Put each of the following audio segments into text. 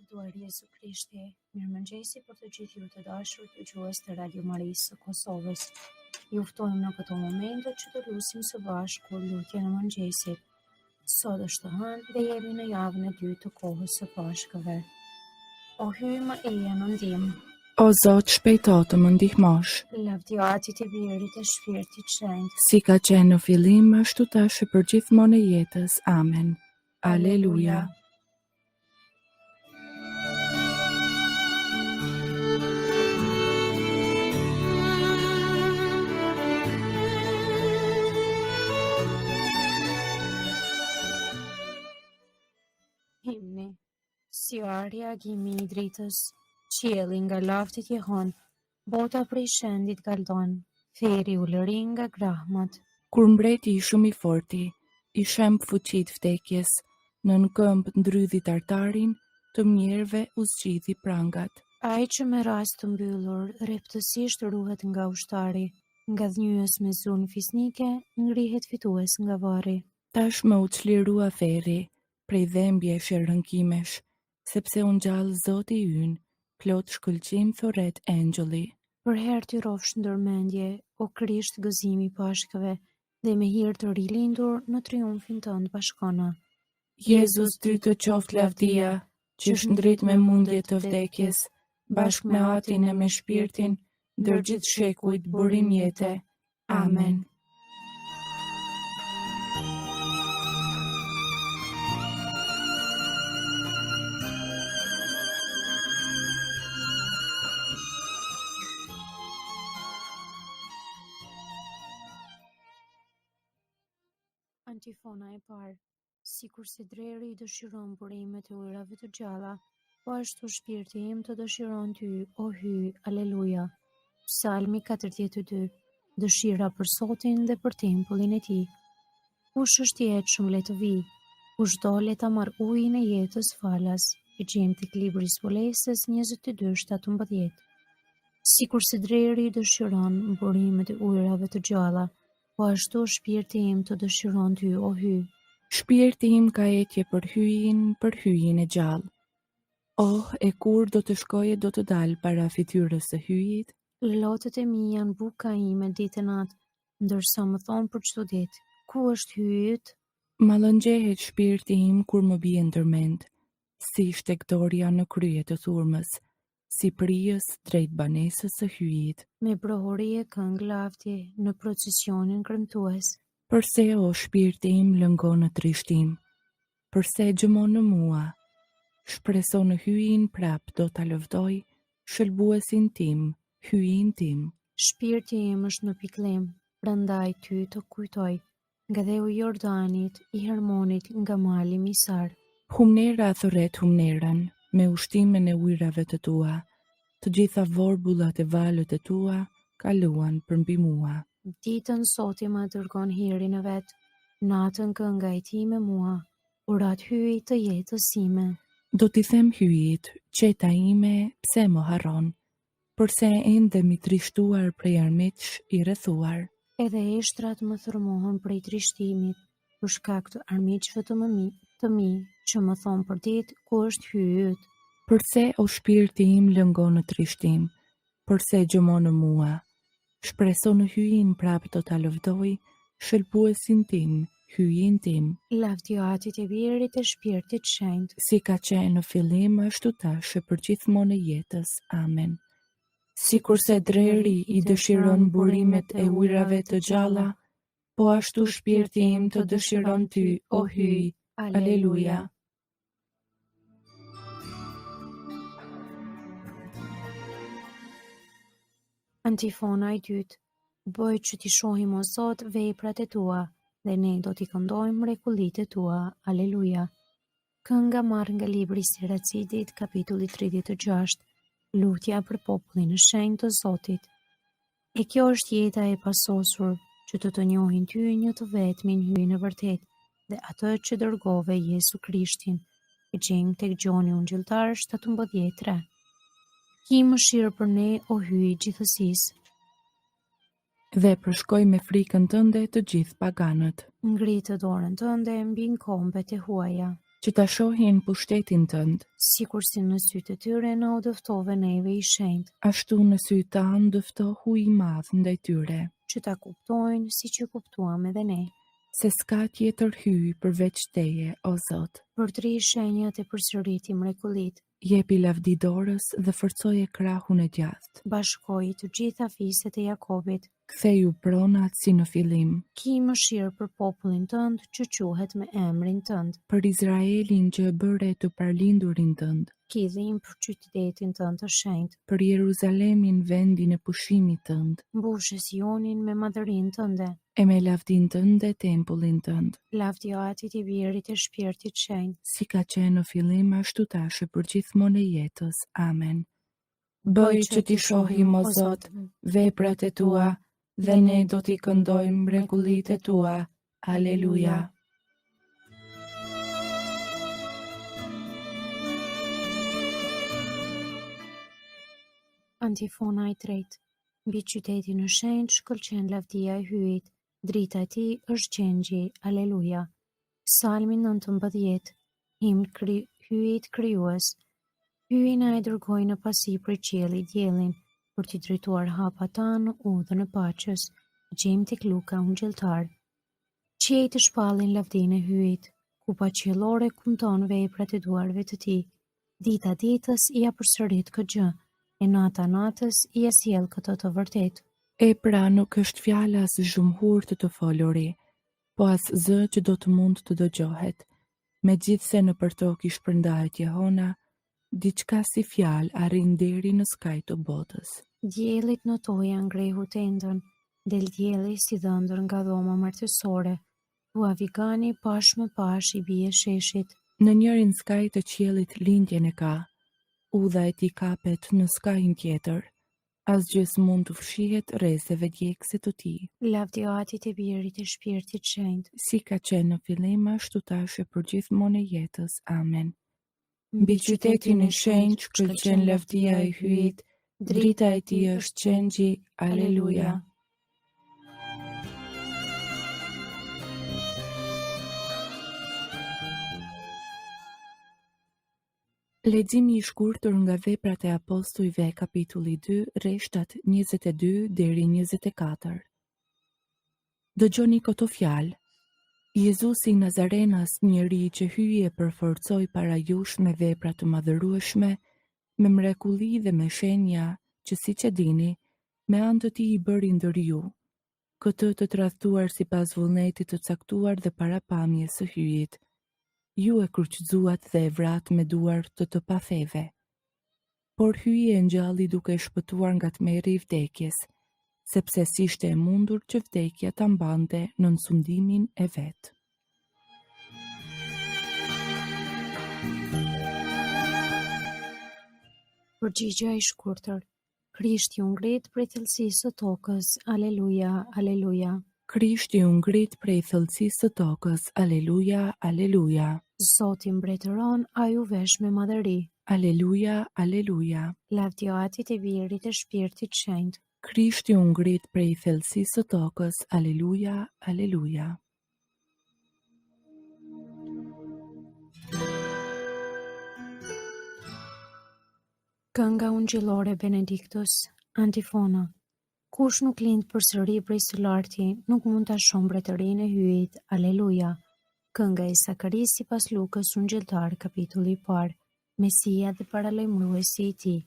Lavduar Jezu Krishti, mirëmëngjesi për të gjithë ju të dashur të dëgjues të Radio Marisë së Kosovës. Ju ftojmë në këto momente që të lutim së bashku lutjen e mëngjesit. Sot është hënë dhe jemi në javën e dytë të kohës së Pashkëve. O hyj më eja në ndihmë. O Zot, shpejto të më ndihmosh. Lavdiati të Birit e Shpirtit Shenjtë. Si ka qenë në fillim, ashtu tash e për gjithmonë e jetës. Amen. Aleluja. Himni. Si arja agimi i dritës, qielli nga laftit jehon, bota prej shëndit galdon, feri u lëri nga grahmat. Kur mbreti i shumë i forti, i shemb fuqit vdekjes, në këmbë ndrydhi tartarin, të mjerve u zgjidhi prangat. Ai që me rast të mbyllur, reptësisht ruhet nga ushtari, nga dhnyës me zunë fisnike, ngrihet fitues nga varri. Tash më u çlirua feri, prej dhembje shërrënkimesh, sepse unë gjallë Zoti ynë, plot shkëlqim thoret engjëlli. Për herë ty rofsh ndërmendje, o Krisht gëzimi i Pashkëve, dhe me hir të rilindur në triumfin tënd bashkona. Jezus ty të qoftë lavdia, që shndrit me mundje të vdekjes, bashkë me atin e me shpirtin, ndër gjithë shekujt burim jete. Amen. Antifona e parë. Sikur si dreri i dëshiron burimet e ujrave të gjalla, po ashtu shpirti im të dëshiron ty, o hyj, aleluja. Psalmi 42. Dëshira për Zotin dhe për tempullin e tij. Kush është i jetshëm le të vijë, kush do le ta marr ujin e jetës falas. I gjem tek libri i Zbulesës 22:17. Sikur si dreri i dëshiron burimet e ujrave të gjalla, po ashtu shpirti im të dëshiron ty, o hyj. Shpirti im ka etje për hyjin e gjallë. Oh, e kur do të shkoje do të dalë para fytyrës së hyjit? Lotët e mi janë buka ime ditë e natë, ndërsa më thonë për çdo ditë, ku është hyji yt? Mallëngjehet shpirti im kur më bie ndërmend, si shtektorja në krye të thurmës, si prijës drejt banesës së hyjit. Me brohuri e këngë lavdi në procesionin kremtues. Përse o shpirti im lëngon në trishtim? Përse gjëmon në mua? Shpreso në hyjin prap do ta lëvdoj, shëlbuesin tim, hyjin tim. Shpirti im është në pikëllim, prandaj ty të kujtoj, nga dheu i Jordanit, i Hermonit, nga mali Misar. Humnera thërret humnerën, me ushtimin e ujrave të tua, të gjitha vorbullat e valët e tua kaluan përmbi mua. Ditën Zoti më dërgon hirin e vet, natën kënga e tij me mua, urat hyj të jetës sime. Do t'i them hyjit, qeta ime, pse më harron, përse ende mi trishtuar prej armiqsh i rrethuar. Edhe eshtrat më thërmohen prej trishtimit, për shkak të armiqve të mi, që më thon për ditë ku është hyji yt. Përse o shpirti im lëngon në trishtim, përse gjëmon në mua? Shpreso në hyjin prap do ta lëvdoj, shëlbuesin tim, hyjin tim. Lavdiati i Birit e Shpirtit Shenjtë. Si ka qenë në fillim, ashtu tash e për gjithmonë e jetës. Amen. Sikurse dreri i dëshiron burimet e ujrave të gjalla, po ashtu shpirti im të dëshiron ty, o hyj. Aleluja. Antifona e dytë. Bëj që t'i shohim o Zot veprat e tua, dhe ne do t'i këndojmë mrekullitë e tua. Aleluja. Kënga marrë nga libri i Siracidit, kapitulli 36. Lutja për popullin e shenjtë të Zotit. E kjo është jeta e pasosur, që të njohin ty një të vetmin hyjin e vërtet, dhe atë që dërgove Jesu Krishtin. E gjejmë tek Gjoni Ungjilltar 17:3. Ki mëshirë për ne, o hyj gjithësisë. Dhe përshkoj me frikën tënde të gjithë paganët. Ngritë dorën tënde mbi kombet e huaja. që ta shohin pushtetin tënd, sikur si në sytë e tyre na u dëftove neve i shenjtë, ashtu në sy tanë dëftohu i madh ndaj tyre, që ta kuptojnë si që kuptuam edhe ne. se s'ka tjetër hyj përveç teje, o Zot. Për 3 shenjat e përsëriti mrekullit, Jepi lavdi dorës dhe forcoje krahun e djathtë. bashkoi të gjitha fiset e Jakobit, Ktheju pronat si në fillim, ki mëshirë për popullin tënd që quhet me emrin tënd, për Izraelin që e bëre të parlindurin tënd, ki dhim për qytetin tënd të shenjtë, për Jeruzalemin vendin e pushimit tënd, mbushe Sionin me madhërinë tënde, e me lavdin tënde tempullin tënd, lavdi atit i birit e shpirtit shenjtë, si ka qenë në fillim ashtu tash e përgjithmonë e jetës. Amen. Bëj që ti shohim, o Zot, veprat e tua, dhe ne do t'i këndojmë mrekullitë e tua. Aleluja. Antifona e tretë. Mbi qytetin e shenjtë shkëlqen lavdia e hyjit, drita e tij është gjengji. Aleluja. Psalmi 19. Himn hyjit krijues. Hyji na e dërgoi në pasi për qiellit diellin, për t'i drejtuar hapat tanë udhën e paqes. Gjejmë tek Luka Ungjilltar. Qiejt të shpallin lavdinë e hyjit, kupa qiellore kumton veprat e duarve të tij. Dita ditës ia përsërit këtë gjë, e nata natës ia sjell këtë të vërtetë. E pra nuk është fjala as zhumhur të foluri, po as zë që do të mund të dëgjohet. Megjithse në për tokë i shpërndahet Jehona, diçka si fjalë arrin deri në skaj të botës. Diellit në toja ngrehu tendën, del dielli si dhëndër nga dhoma martësore, tua vigani pash me pash i bie sheshit. Në njërin skaj të qiellit lindjen e ka, udha e tij kapet në skajin tjetër, asgjë s'mund të fshihet rrezeve djegëse të tij. Lavdi atit e birit e shpirtit shenjtë, Si ka qenë në fillim ashtu tash e përgjithmonë e jetës. Amen. Mbi qytetin e shenjtë shkëlqen lavdia e hyjit, drita e tij është gjengji. Aleluja. Leximi i shkurtër nga Veprat e Apostujve, kapitulli 2, rreshtat 22 deri 24. Dëgjoni këto fjalë. Jezusi Nazarenas, njeri që hyi e përforcoi para jush me vepra të madhërueshme, me mrekulli dhe me shenja, që siç e dini, me anë të tij i bëri ndër ju, këtë të tradhtuar sipas vullnetit të caktuar dhe parapamjes së hyjit. Ju e kryqëzuat dhe e vrat me duar të pafeve. Por hyi e ngjalli duke shpëtuar nga tmerri i vdekjes, sepse s'ishte e mundur që vdekja ta mbante në sundimin e vet. Përgjigja e shkurtër. Krishti u ngrit prej thellësisë së tokës. Aleluja, aleluja. Krishti u ngrit prej thellësisë së tokës. Aleluja, aleluja. Zoti mbretëron, ai u vesh me madhëri. Aleluja, aleluja. Lavdi atit e birit e shpirtit shenjtë. Krishti u ngrit prej thellësisë së tokës. Aleluja, aleluja. Kënga ungjillore Benediktus. Antifona. Kush nuk lind përsëri prej së larti, nuk mund ta shohë mbretërinë e hyjit. Aleluja. Kënga e Sakaris sipas Lukës Ungjilltar, kapitulli i parë. Mesia dhe paralajmëruesi i tij.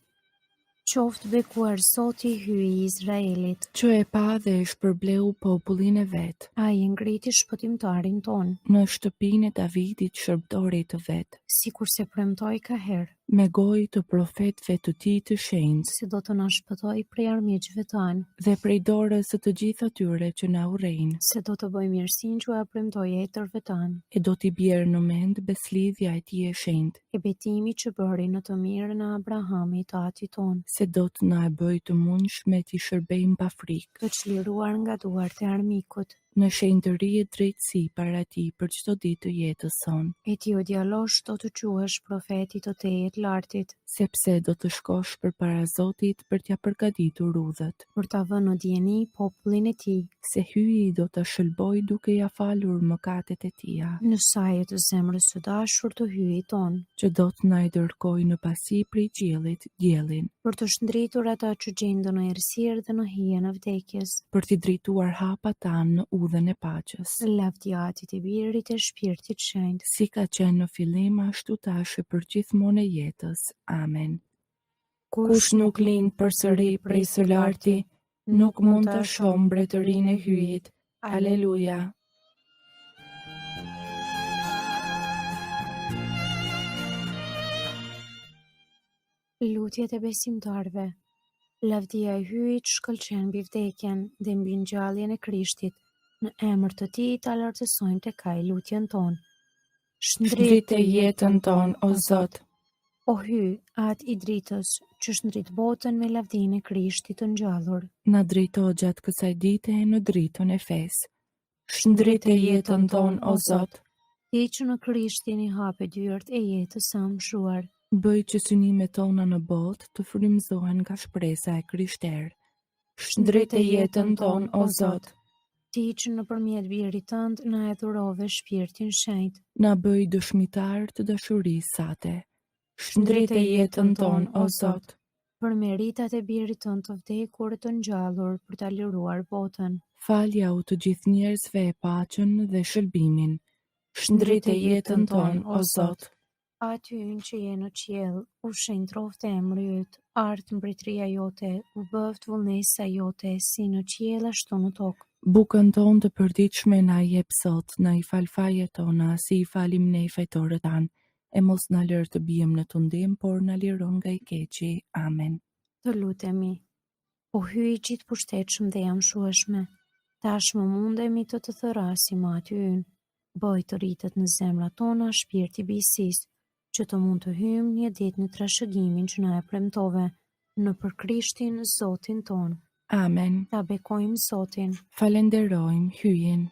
Qoftë bekuar Zoti hyj i Izraelit, që e pa dhe e shpërbleu popullin e vet, ai e ngriti shpëtimtarin ton, në shtëpinë e Davidit shërbëtorit të vet, sikur se premtoi ka herë, me gojë të profetëve të tij të shenjtë, se do të na shpëtoi prej armiqve tanë, dhe prej dorës së të gjithë atyre që na urrejnë, se do të bëjë mirësinë që ja premtoi etërve tanë, e do t'i bjerë në mend beslidhja e tij e shenjtë, e betimi që bëri në të mirën e Abrahamit, atit ton, se do të na e bëj të mundshme t'i shërbejmë pa frikë, të çliruar nga duart e armikut, në shenjtëri e drejtësi para ti për çdo ditë të jetës sonë, E ti o djalosh do të quhesh profeti të Tejet Lartit, sepse do të shkosh përpara Zotit për t'ja përgatitur rrugët, për ta vënë në dieni popullin e tij. se hyi do të shëlboj duke ja falur mëkatet e tia, Në sajet të zemrës së dashur të hyjit ton, që do të na i dërkoj në pasi prej qiellit diellin, për të shndritur ata që gjenden në errësirë dhe në hijen e vdekjes. për t'i drejtuar hapat tanë në udhën e paqes. Lavdiatit i Birit e Shpirtit Shenjtë. Si ka qenë në fillim, ashtu tash e për gjithmonë e jetës. Amen. Kush nuk lind përsëri prej së larti, nuk mund të shohë mbretërinë e hyjit. Aleluja. Lutjet e besimtarve. Lavdia e hyjit shkëlqen mbi vdekjen dhe mbi ngjalljen e Krishtit. Në emër të Tij ta lartësojmë tek Ai lutjen tonë. Shndrite jetën tonë, o Zot. O hy, atë i dritës, që shndrit botën me lavdinë e Krishtit të ngjallur. Na drejto gjatë kësaj dite në dritën e fesë. Shndrite jetën tonë, o Zot. Ti që në Krishtin i hape dyert e jetës së mshuar. Bëj që synimet tona në botë të frymëzohen nga shpresa e Krishterë. Shndrite jetën tonë, o Zot. Ti që nëpërmjet birit tënd na e dhurove Shpirtin Shenjtë. Na bëj dëshmitar të dashurisë sate. Shndrite jetën tonë, o Zot. Për meritat e birit tënd të vdekur të ngjallur për ta liruar botën. Falja u të gjithë njerëzve e paqen dhe shëlbimin. Shndrite jetën tonë, o Zot. Aty që je në qiell, u shenjë troftë emri yt, art mbretëria jote, u bëft vullnesa jote, si në qiell ashtu në tokë. Bukën tonë të përditshme na i jep sot, na i fal fajet tona, si i falim ne fajtorët tanë, e mos na lër të bijem në tundim, por na liron nga i keqi. Amen. Të lutemi. O hyj gjithë pushtetshëm dhe jamshueshme, tashmë mundemi të të thërasim aty ynë. Bëj të rritet në zemrat tona shpirti bijësisë, që të mund të hyjmë një ditë në trashëgimin që na e premtove, nëpër Krishtin Zotin ton. Amen. Ta bekojmë Zotin. Falenderojmë hyjin.